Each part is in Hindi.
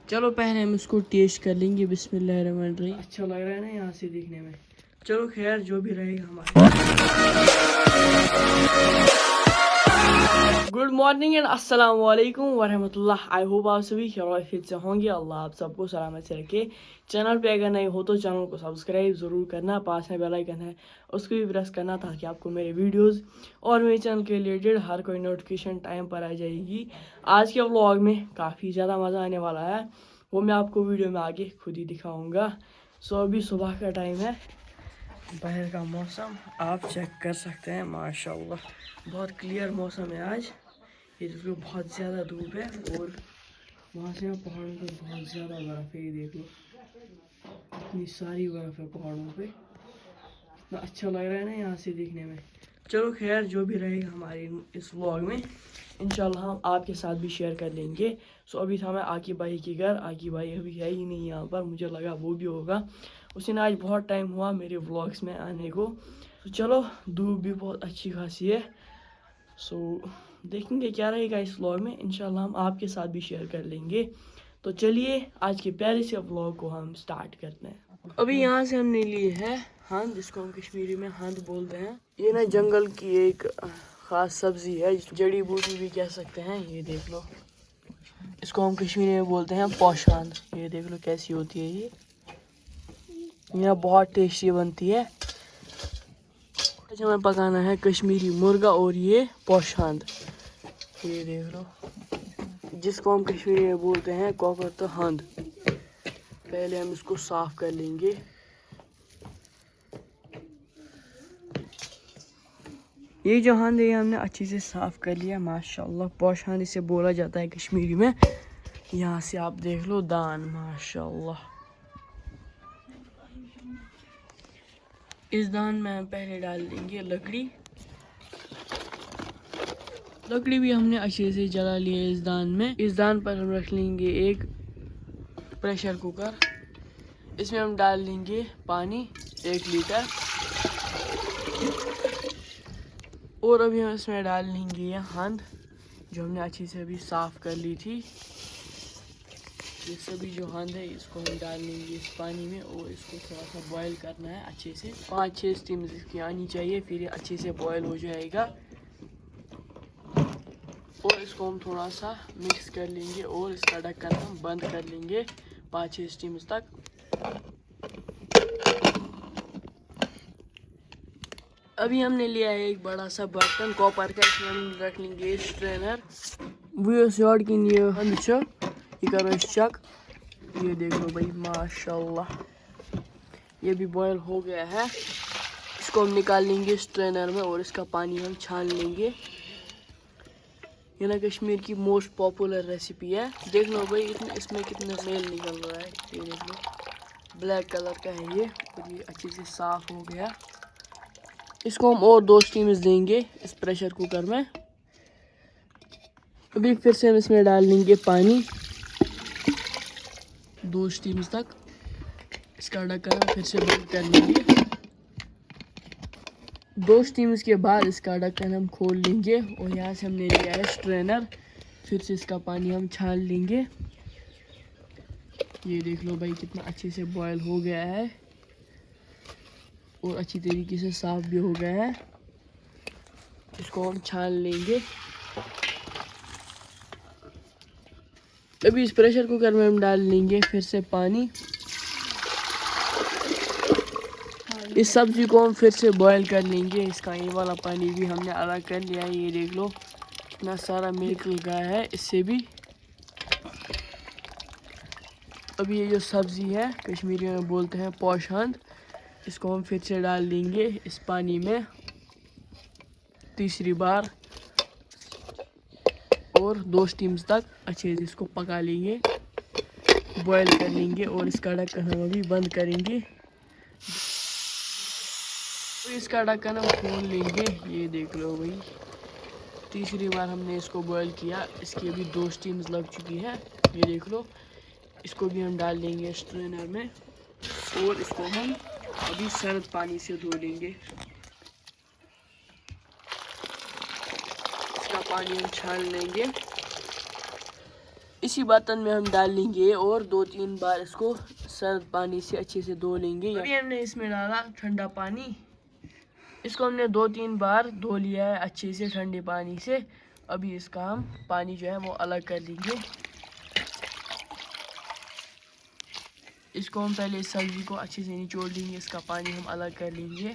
चलो पहले हम इसको टेस्ट कर लेंगे। बिस्मिल्लाहिर्रहमानिर्रहीम। अच्छा लग रहा है ना यहाँ से देखने में। चलो खैर जो भी रहेगा हमारे। गुड मॉर्निंग एंड अस्सलाम वालेकुम वरहमतुल्लाह। आई होप आप सभी खैरियत से होंगे। अल्लाह आप सबको सलामत से रखे। चैनल पे अगर नए हो तो चैनल को सब्सक्राइब ज़रूर करना, पास में बेल आइकन है उसको भी प्रेस करना ताकि आपको मेरे वीडियोस और मेरे चैनल के रिलेटेड हर कोई नोटिफिकेशन टाइम पर आ जाएगी। आज के व्लॉग में काफ़ी ज़्यादा मज़ा आने वाला है, वो मैं आपको वीडियो में आगे खुद ही दिखाऊँगा। सो अभी सुबह का टाइम है, बाहर का मौसम आप चेक कर सकते हैं। माशाल्लाह बहुत क्लियर मौसम है आज। ये देखो बहुत ज़्यादा धूप है और वहाँ से पहाड़ों पे बहुत ज़्यादा बर्फ़ है। ये देख लो इतनी सारी बर्फ़ है पहाड़ों पे। इतना अच्छा लग रहा है ना यहाँ से देखने में। चलो खैर जो भी रहेगा हमारे इस व्लॉग में इंशाल्लाह हम आपके साथ भी शेयर कर लेंगे। सो अभी था मैं आकी भाई के घर। आकी भाई अभी है ही नहीं यहाँ पर, मुझे लगा वो भी होगा। उसने आज बहुत टाइम हुआ मेरे व्लॉग्स में आने को। तो चलो धूप भी बहुत अच्छी खासी है। सो देखेंगे क्या रहेगा इस व्लॉग में, इंशाल्लाह हम आपके साथ भी शेयर कर लेंगे। तो चलिए आज के प्यारे से व्लॉग को हम स्टार्ट करते हैं। अभी यहाँ से हमने लिए है हंद, जिसको हम कश्मीरी में हंद बोलते हैं। ये ना जंगल की एक खास सब्जी है, जड़ी बूटी भी कह सकते हैं। ये देख लो, इसको हम कश्मीरी में बोलते हैं पोशांद। ये देख लो कैसी होती है ये बहुत टेस्टी बनती है। आज हमें पकाना है कश्मीरी मुर्गा और ये पोशांद। ये देख लो, जिसको हम कश्मीरी में बोलते हैं कोकर तो हंद। पहले हम इसको साफ कर लेंगे। ये जो हंद है हमने अच्छे से साफ कर लिया माशाल्लाह। पोशांद इसे बोला जाता है कश्मीरी में। यहाँ से आप देख लो दान माशाल्लाह। इस दान में हम पहले डाल देंगे लकड़ी। लकड़ी भी हमने अच्छे से जला ली है इस दान में। इस दान पर हम रख लेंगे एक प्रेशर कुकर। इसमें हम डाल देंगे पानी 1 लीटर और अभी हम इसमें डाल लेंगे ये हंद जो हमने अच्छे से अभी साफ कर ली थी। ये सभी जो हंद है इसको हम डाल लेंगे इस पानी में और इसको थोड़ा सा बॉईल करना है अच्छे से। 5-6 स्टीम इसकी आनी चाहिए, फिर ये अच्छे से बॉईल हो जाएगा। और इसको हम थोड़ा सा मिक्स कर लेंगे और इसका ढक्कन हम बंद कर लेंगे 5-6 स्टीम्स तक। अभी हमने लिया है एक बड़ा सा बर्तन कॉपर का, इसमें हम रख लेंगे स्ट्रेनर। वो शॉर्ट की ये हंद छ ये करो चेक। ये देख लो भाई माशाल्लाह ये भी बॉयल हो गया है। इसको हम निकाल लेंगे स्ट्रेनर में और इसका पानी हम छान लेंगे। ये ना कश्मीर की मोस्ट पॉपुलर रेसिपी है। देख लो भाई इसमें कितना मेल निकल रहा है। ये देख लो ब्लैक कलर का है ये और ये अच्छे से साफ हो गया। इसको हम और 2 स्टीम्स देंगे इस प्रेशर कुकर में। अभी फिर से हम इसमें डाल लेंगे पानी 2 स्टीम्स तक। इसका ढक्कन हम फिर से बंद कर लेंगे। 2 स्टीम्स के बाद इसका ढक्कन हम खोल लेंगे और यहाँ से हमने लिया है स्ट्रेनर। फिर से इसका पानी हम छान लेंगे। ये देख लो भाई कितना अच्छे से बॉयल हो गया है और अच्छी तरीके से साफ भी हो गया है। इसको हम छान लेंगे। अभी इस प्रेशर कुकर में हम डाल लेंगे फिर से पानी। इस सब्जी को हम फिर से बॉईल कर लेंगे। इसका ये वाला पानी भी हमने अलग कर लिया है। ये देख लो कितना सारा निकल गया है इससे भी। अभी ये जो सब्जी है कश्मीरी में बोलते हैं पोशांद, इसको हम फिर से डाल देंगे इस पानी में तीसरी बार और 2 स्टीम्स तक अच्छे से इसको पका लेंगे, बॉईल कर लेंगे और इसका ढक्कन हम अभी बंद करेंगे। तो इसका ढक्कन हम खोल लेंगे। ये देख लो भाई तीसरी बार हमने इसको बॉईल किया, इसकी अभी 2 स्टीम्स लग चुकी है। ये देख लो इसको भी हम डाल देंगे स्ट्रेनर में और इसको हम अभी सर्द पानी से धो लेंगे। इसका पानी हम छान लेंगे। इसी बर्तन में हम डाल लेंगे और 2-3 बार इसको सर्द पानी से अच्छे से धो लेंगे। अभी हमने इसमें डाला ठंडा पानी, इसको हमने 2-3 बार धो लिया है अच्छे से ठंडे पानी से। अभी इसका हम पानी जो है वो अलग कर लेंगे। इसको हम पहले इस सब्जी को अच्छे से निचोड़ लेंगे, इसका पानी हम अलग कर लेंगे।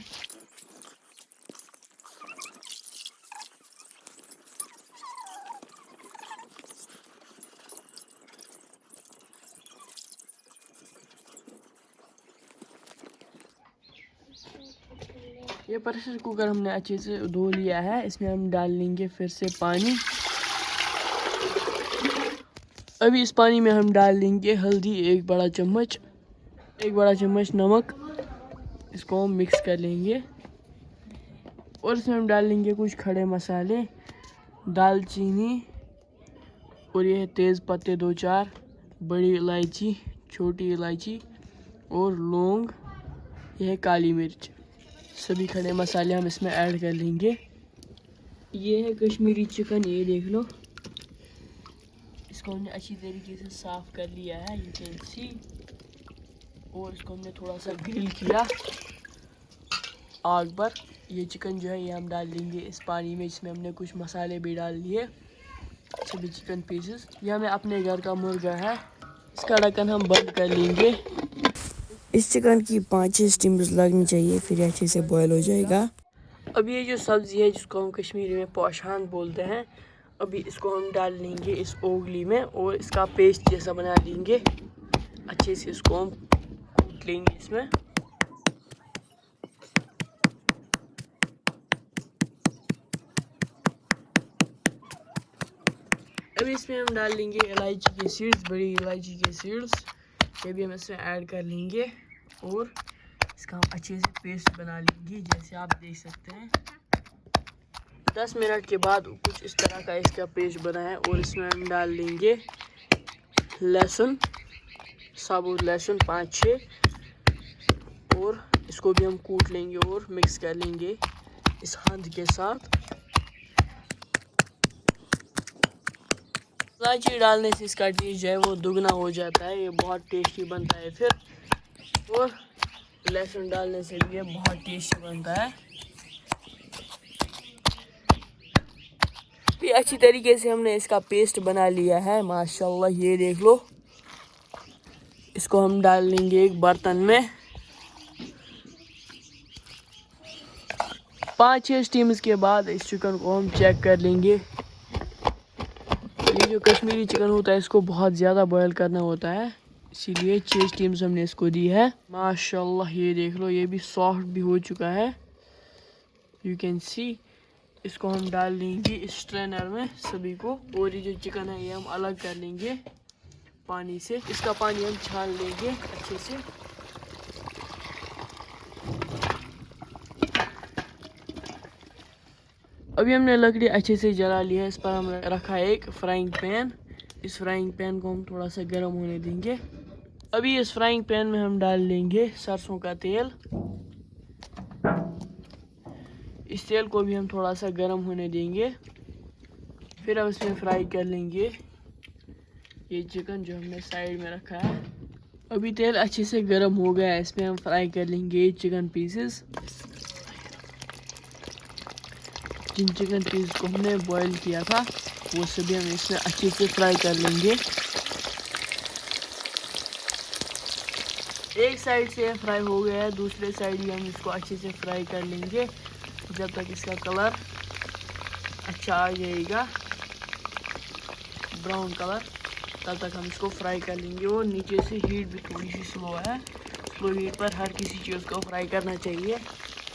ये प्रेशर कुकर हमने अच्छे से धो लिया है, इसमें हम डाल लेंगे फिर से पानी। अभी इस पानी में हम डाल लेंगे हल्दी 1 बड़ा चम्मच, 1 बड़ा चम्मच नमक, इसको हम मिक्स कर लेंगे। और इसमें हम डाल लेंगे कुछ खड़े मसाले, दालचीनी और ये है तेज़ पत्ते 2-4, बड़ी इलायची, छोटी इलायची और लौंग, यह है काली मिर्च। सभी खड़े मसाले हम इसमें ऐड कर लेंगे। ये है कश्मीरी चिकन, ये देख लो। इसको हमने अच्छी तरीके से साफ़ कर लिया है, यू कैन सी। और इसको हमने थोड़ा सा ग्रिल किया आग पर। ये चिकन जो है ये हम डाल देंगे इस पानी में, जिसमें हमने कुछ मसाले भी डाल दिए, सभी चिकन पीसेस। ये हमें अपने घर का मुर्गा है, इसका ढक्कन हम बंद कर लेंगे। इस चिकन की 5-6 स्टीम्स लगनी चाहिए, फिर अच्छे से बॉयल हो जाएगा। अब ये जो सब्ज़ी है जिसको हम कश्मीरी में पोशान बोलते हैं, अभी इसको हम डाल लेंगे इस ओगली में और इसका पेस्ट जैसा बना लेंगे। अच्छे से इसको हम कूट लेंगे इसमें। अभी इसमें हम डाल लेंगे इलायची के सीड्स, बड़ी इलायची के सीड्स, ये भी हम इसमें ऐड कर लेंगे और इसका हम अच्छे से पेस्ट बना लेंगे, जैसे आप देख सकते हैं। 10 मिनट के बाद कुछ इस तरह का इसका पेस्ट बना है। और इसमें हम डाल लेंगे लहसुन, साबुत लहसुन 5-6, और इसको भी हम कूट लेंगे और मिक्स कर लेंगे इस हंद के साथ। इलायची डालने से इसका टेस्ट जो है वो दुगना हो जाता है, ये बहुत टेस्टी बनता है फिर। और लहसुन डालने से भी ये बहुत टेस्टी बनता है। भी अच्छी तरीके से हमने इसका पेस्ट बना लिया है माशाल्लाह, ये देख लो। इसको हम डाल लेंगे एक बर्तन में। 5-6 स्टीम्स के बाद इस चिकन को हम चेक कर लेंगे। ये जो कश्मीरी चिकन होता है इसको बहुत ज़्यादा बॉयल करना होता है, इसीलिए 6 स्टीम्स हमने इसको दी है। माशाल्लाह ये देख लो, ये भी सॉफ्ट भी हो चुका है, यू कैन सी। इसको हम डाल लेंगे इस स्ट्रेनर में सभी को, और ये जो चिकन है ये हम अलग कर लेंगे पानी से। इसका पानी हम छान लेंगे अच्छे से। अभी हमने लकड़ी अच्छे से जला ली है, इस पर हम रखा है एक फ्राइंग पैन। इस फ्राइंग पैन को हम थोड़ा सा गर्म होने देंगे। अभी इस फ्राइंग पैन में हम डाल लेंगे सरसों का तेल। इस तेल को भी हम थोड़ा सा गर्म होने देंगे, फिर हम इसमें फ्राई कर लेंगे ये चिकन जो हमने साइड में रखा है। अभी तेल अच्छे से गर्म हो गया है, इसमें हम फ्राई कर लेंगे ये चिकन पीसेस। जिन चिकन पीस को हमने बॉईल किया था वो सभी हम इसमें अच्छे से फ्राई कर लेंगे। एक साइड से फ्राई हो गया है, दूसरे साइड भी हम इसको अच्छे से फ्राई कर लेंगे जब तक इसका कलर अच्छा आ जाएगा, ब्राउन कलर, तब तक हम इसको फ्राई कर लेंगे। और नीचे से हीट भी थोड़ी सी स्लो है, स्लो हीट पर हर किसी चीज़ को फ्राई करना चाहिए।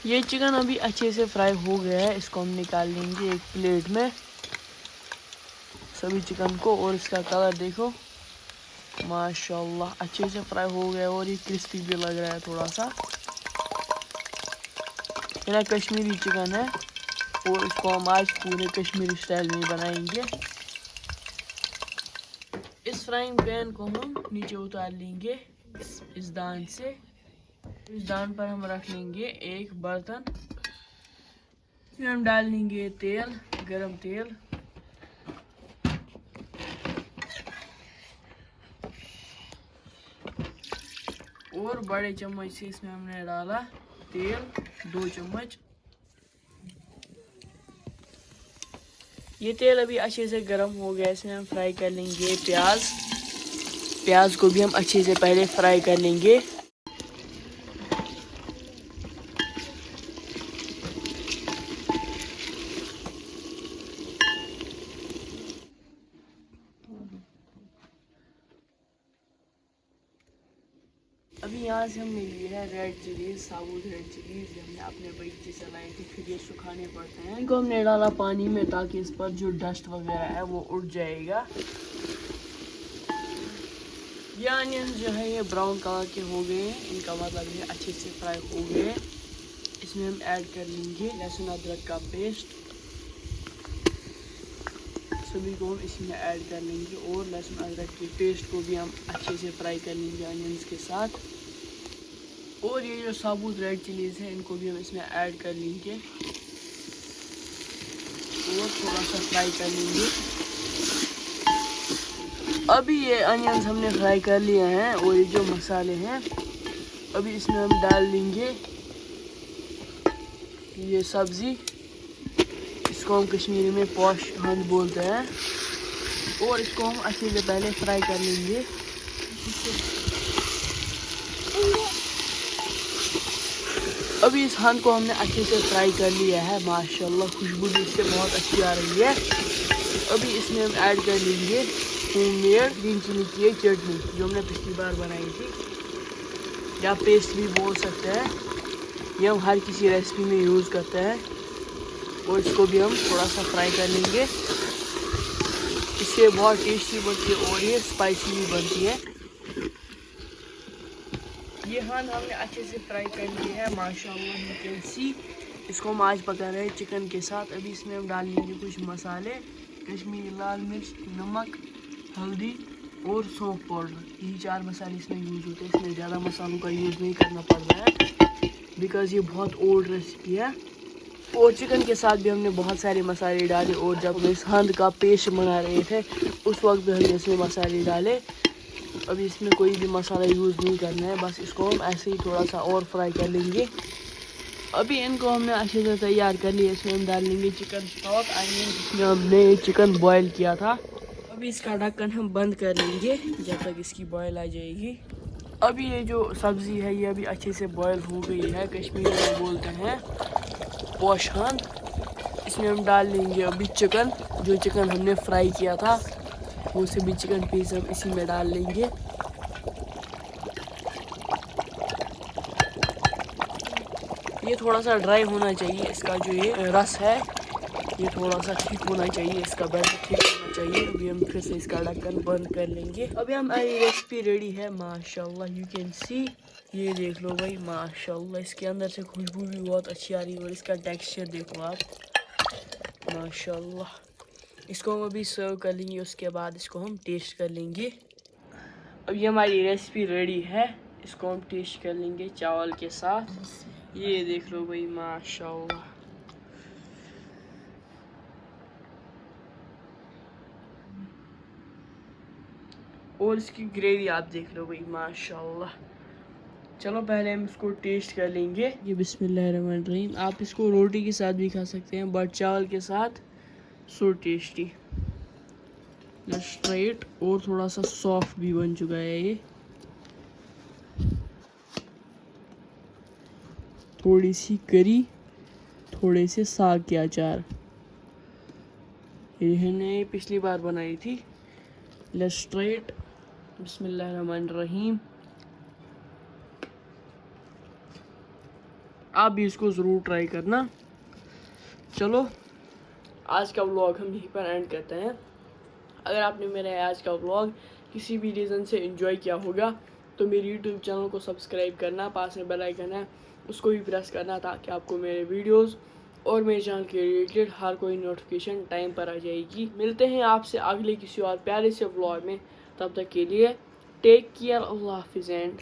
ये चिकन अभी अच्छे से फ्राई हो गया है, इसको हम निकाल लेंगे एक प्लेट में सभी चिकन को। और इसका कलर देखो माशाल्लाह अच्छे से फ्राई हो गया और ये क्रिस्पी भी लग रहा है थोड़ा सा। ये कश्मीरी चिकन है और इसको हम आज पूरे कश्मीरी स्टाइल में बनाएंगे। इस फ्राइंग पैन को हम नीचे उतार लेंगे इस दान से। इस दान पर हम रख लेंगे एक बर्तन, फिर हम डाल लेंगे तेल, गरम तेल। और बड़े चम्मच से इसमें हमने डाला तेल 2 चम्मच। ये तेल अभी अच्छे से गर्म हो गया, इसमें हम फ्राई कर लेंगे प्याज को भी हम अच्छे से पहले फ्राई कर लेंगे। अभी यहाँ से हमने लिए है रेड चिलीज, साबुत रेड चिलीज, हमने अपने बगीचे से लाए थे, फिर ये सुखाने पड़ते हैं। इनको हमने डाला पानी में ताकि इस पर जो डस्ट वगैरह है वो उड़ जाएगा। ये अनियन जो है ये ब्राउन कलर के हो गए, इनका मतलब ये अच्छे से फ्राई हो गए। इसमें हम ऐड कर लेंगे लहसुन अदरक का पेस्ट, सभी को हम इसमें ऐड कर लेंगे और लहसुन अदरक के पेस्ट को भी हम अच्छे से फ्राई कर लेंगे अनियंस के साथ। और ये जो साबुत रेड चिलीज है इनको भी हम इसमें ऐड कर लेंगे और थोड़ा सा फ्राई कर लेंगे। अभी ये अनियंस हमने फ्राई कर लिए हैं और ये जो मसाले हैं अभी इसमें हम डाल लेंगे ये सब्ज़ी, इसको हम कश्मीरी में पोश हंद बोलते हैं, और इसको हम अच्छे से पहले फ्राई कर लेंगे। अभी इस हंद को हमने अच्छे से फ्राई कर लिया है, माशाल्लाह खुशबू भी इससे बहुत अच्छी आ रही है। अभी इसमें हम ऐड कर लेंगे होममेड ग्रीन चिली की चटनी जो हमने पिछली बार बनाई थी, या पेस्ट भी बोल सकते हैं। ये हम हर किसी रेसिपी में यूज़ करते हैं और इसको भी हम थोड़ा सा फ्राई कर लेंगे। इससे बहुत टेस्टी बनती है और ये स्पाइसी भी बनती है। ये हान हमने अच्छे से फ्राई कर लिया है, माशाल्लाह यू कैन सी। इसको हम आज पका रहे हैं चिकन के साथ। अभी इसमें हम डाल लेंगे कुछ मसाले, कश्मीरी लाल मिर्च, नमक, हल्दी और सौंफ पाउडर। यही 4 मसाले इसमें यूज़ होते हैं। इसमें ज़्यादा मसालों का यूज़ नहीं करना पड़ रहा है बिकॉज़ ये बहुत ओल्ड रेसिपी है। और चिकन के साथ भी हमने बहुत सारे मसाले डाले, और जब हम इस हंद का पेस्ट बना रहे थे उस वक्त भी हमने इसमें मसाले डाले। अभी इसमें कोई भी मसाला यूज़ नहीं करना है, बस इसको हम ऐसे ही थोड़ा सा और फ्राई कर लेंगे। अभी इनको हमने अच्छे से तैयार कर लिया। इसमें हम डाल लेंगे चिकन स्टॉक, जिसमें हमने चिकन बॉयल किया था। अभी इसका ढक्कन हम बंद कर लेंगे जब तक इसकी बॉयल आ जाएगी। अभी ये जो सब्ज़ी है ये अभी अच्छे से बॉयल हो गई है, कश्मीरी में बोलते हैं पोश हंद। इसमें हम डाल लेंगे अभी चिकन, जो चिकन हमने फ्राई किया था वो सभी चिकन पीस हम इसी में डाल लेंगे। ये थोड़ा सा ड्राई होना चाहिए, इसका जो ये रस है ये थोड़ा सा ठीक होना चाहिए, इसका बैटर ठीक होना चाहिए। अभी हम फिर से इसका ढक्कन बंद कर लेंगे। अभी हमारी रेसिपी रेडी है, माशाल्लाह यू कैन सी। ये देख लो भाई माशाल्लाह, इसके अंदर से खुशबू भी बहुत अच्छी आ रही है और इसका टेक्सचर देखो आप, माशाल्लाह। इसको हम अभी सर्व कर लेंगे, उसके बाद इसको हम टेस्ट कर लेंगे। अभी हमारी रेसिपी रेडी है, इसको हम टेस्ट कर लेंगे चावल के साथ। ये देख लो भाई माशाल्लाह, और इसकी ग्रेवी आप देख लो भाई माशाल्लाह। चलो पहले हम इसको टेस्ट कर लेंगे। ये बिस्मिल्लाहिर्रहमानिर्रहीम। आप इसको रोटी के साथ भी खा सकते हैं, बट चावल के साथ सो टेस्टी। स्ट्रेट और थोड़ा सा सॉफ्ट भी बन चुका है ये। थोड़ी सी करी, थोड़े से साग के अचार, ये हमने पिछली बार बनाई थी। Let's try it. बिस्मिल्लाहिर्रहमानिर्रहीम। आप भी इसको ज़रूर ट्राई करना। चलो आज का व्लॉग हम यहीं पर एंड करते हैं। अगर आपने मेरा आज का व्लॉग किसी भी रीज़न से एंजॉय किया होगा तो मेरे यूट्यूब चैनल को सब्सक्राइब करना, पास में बेल आइकन है उसको भी प्रेस करना, ताकि आपको मेरे वीडियोस और मेरे चैनल के रिलेटेड हर कोई नोटिफिकेशन टाइम पर आ जाएगी। मिलते हैं आपसे अगले किसी और प्यारे से व्लॉग में, तब तक के लिए टेक केयर, अल्लाह हाफिज़ एंड